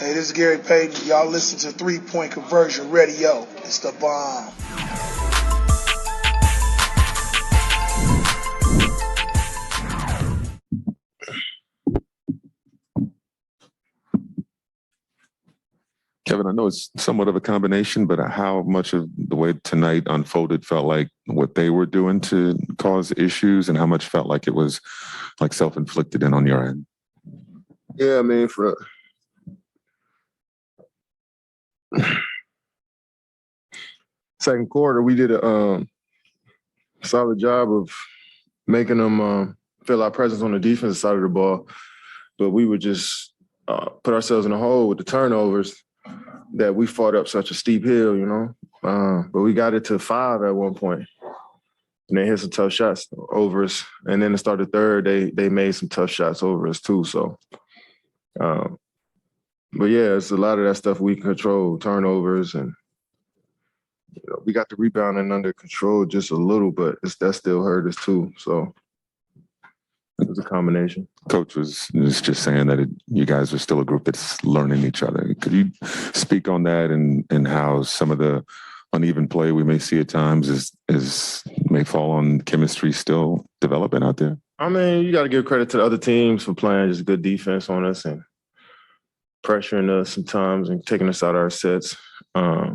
Hey, this is Gary Payton. Y'all listen to 3-Point Conversion Radio. It's the bomb. Kevin, I know it's somewhat of a combination, but how much of the way tonight unfolded felt like what they were doing to cause issues, and how much felt like it was like self-inflicted in on your end? Yeah, I mean, for second quarter, we did a solid job of making them feel our presence on the defensive side of the ball, but we would just put ourselves in a hole with the turnovers that we fought up such a steep hill, you know. But we got it to 5 at one point, and they hit some tough shots over us. And then to start the third, they made some tough shots over us too. So, but yeah, it's a lot of that stuff we can control, turnovers, and we got the rebounding under control just a little, but that still hurt us too. So it was a combination. Coach was just saying that you guys are still a group that's learning each other. Could you speak on that and how some of the uneven play we may see at times may fall on chemistry still developing out there? I mean, you got to give credit to the other teams for playing just good defense on us and pressuring us sometimes and taking us out of our sets. I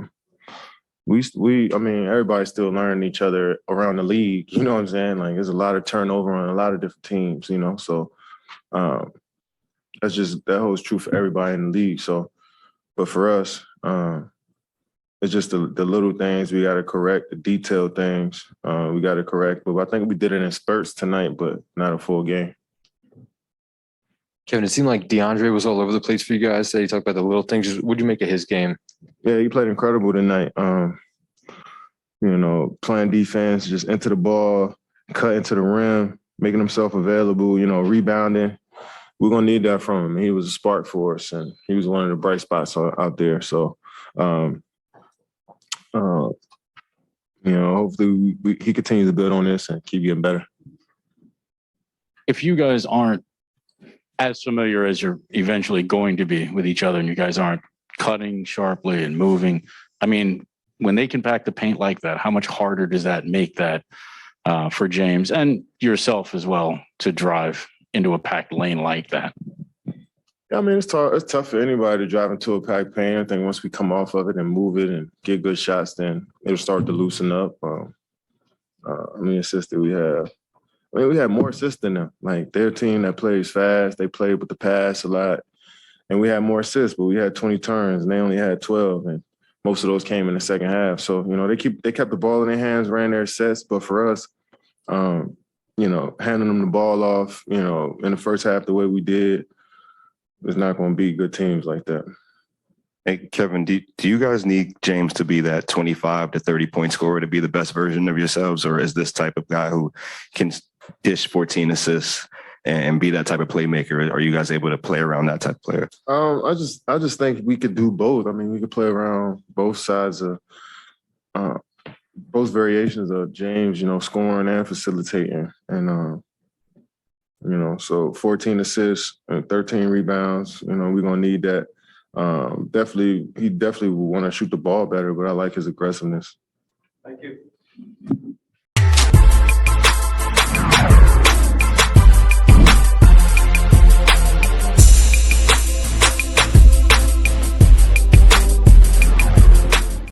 mean, everybody's still learning each other around the league. You know what I'm saying? Like, there's a lot of turnover on a lot of different teams, you know? So that holds true for everybody in the league. So, but for us, it's just the little things we got to correct, the detailed things we got to correct. But I think we did it in spurts tonight, but not a full game. Kevin, it seemed like DeAndre was all over the place for you guys. You talked about the little things. What did you make of his game? Yeah, he played incredible tonight. You know, playing defense, just into the ball, cut into the rim, making himself available, you know, rebounding. We're going to need that from him. He was a spark for us, and he was one of the bright spots out there. So, you know, hopefully he continues to build on this and keep getting better. If you guys aren't as familiar as you're eventually going to be with each other, and you guys aren't cutting sharply and moving, I mean, when they can pack the paint like that, how much harder does that make that for James and yourself as well to drive into a packed lane like that? Yeah, I mean, it's tough for anybody to drive into a packed paint. I think once we come off of it and move it and get good shots, then it'll start to loosen up. I mean, assists that we have. I mean, we had more assists than them. Like, their team that plays fast, they played with the pass a lot. And we had more assists, but we had 20 turns, and they only had 12. And most of those came in the second half. So, you know, they kept the ball in their hands, ran their sets. But for us, you know, handing them the ball off, you know, in the first half the way we did, it's not going to beat good teams like that. Hey, Kevin, do you guys need James to be that 25 to 30-point scorer to be the best version of yourselves? Or is this type of guy who can dish 14 assists and be that type of playmaker? Are you guys able to play around that type of player? I just think we could do both. I mean, we could play around both sides of both variations of James, you know, scoring and facilitating. And, you know, so 14 assists and 13 rebounds, you know, we're going to need that. He definitely will want to shoot the ball better, but I like his aggressiveness. Thank you.